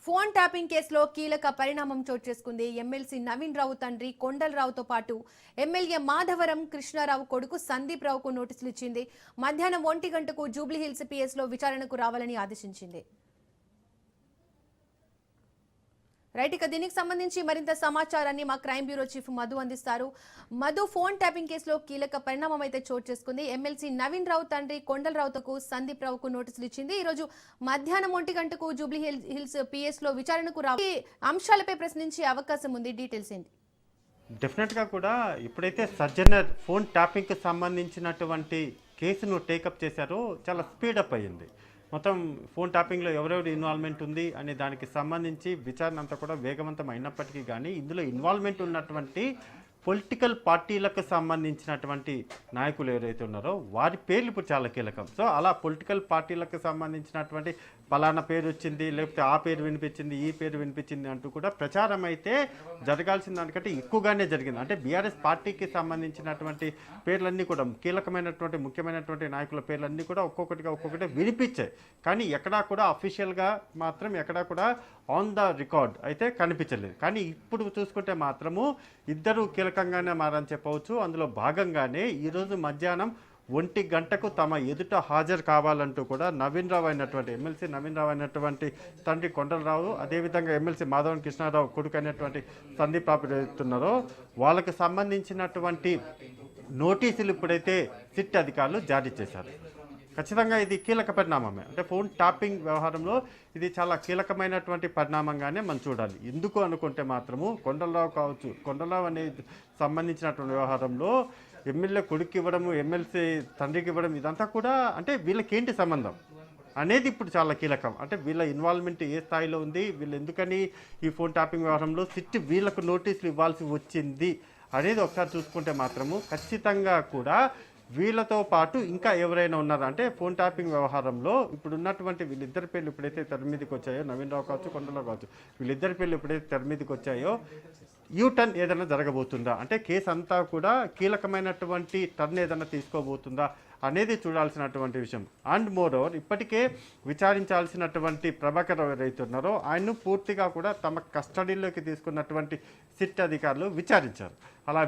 Phone tapping కేసులో కీలక పరిణామం చోటు చేసుకుంది. ఎమ్మెల్సీ నవీన్ రావు తండ్రి కొండలరావుతో పాటు ఎమ్మెల్యే మాధవరం కృష్ణారావు కొడుకు సందీప్ రావుకు నోటీసులు ఇచ్చింది. మధ్యాహ్నం 1 గంటకు జూబ్లీహిల్స్ పిఎస్లో విచారణకు రావాలని ఆదేశించింది. రైట్, ఇక దీనికి సంబంధించి మరింత సమాచారాన్ని మా క్రైమ్ బ్యూరో చీఫ్ మధు అందిస్తారు. మధు, ఫోన్ ట్యాపింగ్ కేసులో కీలక పరిణామం అయితే చోటు చేసుకుంది. ఎమ్మెల్సీ నవీన్ రావు తండ్రి కొండలరావుతో సందీప్ రావుకు నోటీసులు ఇచ్చింది. ఈ రోజు మధ్యాహ్నం 1 గంటకు జూబ్లీ హిల్స్ పిఎస్ లో విచారణకు రావాలి. అంశాలపై ప్రశ్నించే అవకాశం ఉంది. డీటెయిల్స్ ఏంటి? డెఫినెట్గా కూడా ఇప్పుడైతే సజ్జనర్ ఫోన్ ట్యాపింగ్కి సంబంధించినటువంటి కేసును టేకప్ చేశారో చాలా స్పీడప్ అయ్యింది. మొత్తం ఫోన్ ట్యాపింగ్లో ఎవరెవరి ఇన్వాల్వ్మెంట్ ఉంది అనే దానికి సంబంధించి విచారణ అంతా కూడా వేగవంతం అయినప్పటికీ కానీ ఇందులో ఇన్వాల్వ్మెంట్ ఉన్నటువంటి పొలిటికల్ పార్టీలకు సంబంధించినటువంటి నాయకులు ఎవరైతే ఉన్నారో వారి పేర్లు ఇప్పుడు చాలా కీలకం. సో అలా పొలిటికల్ పార్టీలకు సంబంధించినటువంటి పలానా పేరు వచ్చింది, లేకపోతే ఆ పేరు వినిపించింది, ఈ పేరు వినిపించింది అంటూ కూడా ప్రచారం అయితే జరగాల్సిన దానికంటే ఎక్కువగానే జరిగింది. అంటే బీఆర్ఎస్ పార్టీకి సంబంధించినటువంటి పేర్లన్నీ కూడా కీలకమైనటువంటి ముఖ్యమైనటువంటి నాయకుల పేర్లన్నీ కూడా ఒక్కొక్కటి వినిపించాయి. కానీ ఎక్కడా కూడా అఫీషియల్గా మాత్రం ఎక్కడా కూడా ఆన్ ద రికార్డ్ అయితే కనిపించలేదు. కానీ ఇప్పుడు చూసుకుంటే మాత్రము ఇద్దరు కీలకంగానే మారని చెప్పవచ్చు. అందులో భాగంగానే ఈరోజు మధ్యాహ్నం 1 గంటకు తమ ఎదుట హాజరు కావాలంటూ కూడా నవీన్ రావు అయినటువంటి ఎమ్మెల్సీ నవీన్ రావు అయినటువంటి తండ్రి కొండలరావు, అదేవిధంగా ఎమ్మెల్సీ మాధవన్ కృష్ణారావు కొడుకు అయినటువంటి సందీప్ రావు ఎదుగుతున్నారో వాళ్ళకి సంబంధించినటువంటి నోటీసులు ఇప్పుడైతే సిట్ అధికారులు జారీ చేశారు. ఖచ్చితంగా ఇది కీలక పరిణామమే. అంటే ఫోన్ ట్యాపింగ్ వ్యవహారంలో ఇది చాలా కీలకమైనటువంటి పరిణామంగానే మనం చూడాలి. ఎందుకు అనుకుంటే మాత్రము కొండలరావు కావచ్చు, కొండలరావు అనేది సంబంధించినటువంటి వ్యవహారంలో ఎమ్మెల్యే కొడుకు ఇవ్వడము, ఎమ్మెల్సీ తండ్రికి ఇవ్వడం, ఇదంతా కూడా అంటే వీళ్ళకేంటి సంబంధం అనేది ఇప్పుడు చాలా కీలకం. అంటే వీళ్ళ ఇన్వాల్వ్మెంట్ ఏ స్థాయిలో ఉంది, వీళ్ళు ఎందుకని ఈ ఫోన్ ట్యాపింగ్ వ్యవహారంలో సిట్ వీళ్ళకు నోటీసులు ఇవ్వాల్సి వచ్చింది అనేది ఒకసారి చూసుకుంటే మాత్రము ఖచ్చితంగా కూడా వీళ్ళతో పాటు ఇంకా ఎవరైనా ఉన్నారా అంటే ఫోన్ ట్యాపింగ్ వ్యవహారంలో ఇప్పుడు ఉన్నటువంటి వీళ్ళిద్దరి పేర్లు ఎప్పుడైతే తెర మీదకి వచ్చాయో, నవీన్ రావు కావచ్చు, కొండలరావు కావచ్చు, వీళ్ళిద్దరి పేర్లు ఎప్పుడైతే తెర మీదకి వచ్చాయో యూటర్న్ ఏదైనా జరగబోతుందా, అంటే కేసు అంతా కూడా కీలకమైనటువంటి టర్న్ ఏదైనా తీసుకోబోతుందా అనేది చూడాల్సినటువంటి విషయం. అండ్ మోర్ ఓవర్ ఇప్పటికే విచారించాల్సినటువంటి ప్రభాకర్ రావు ఎవరైతే ఉన్నారో ఆయన్ను పూర్తిగా కూడా తమ కస్టడీలోకి తీసుకున్నటువంటి సిట్ అధికారులు విచారించారు. అలా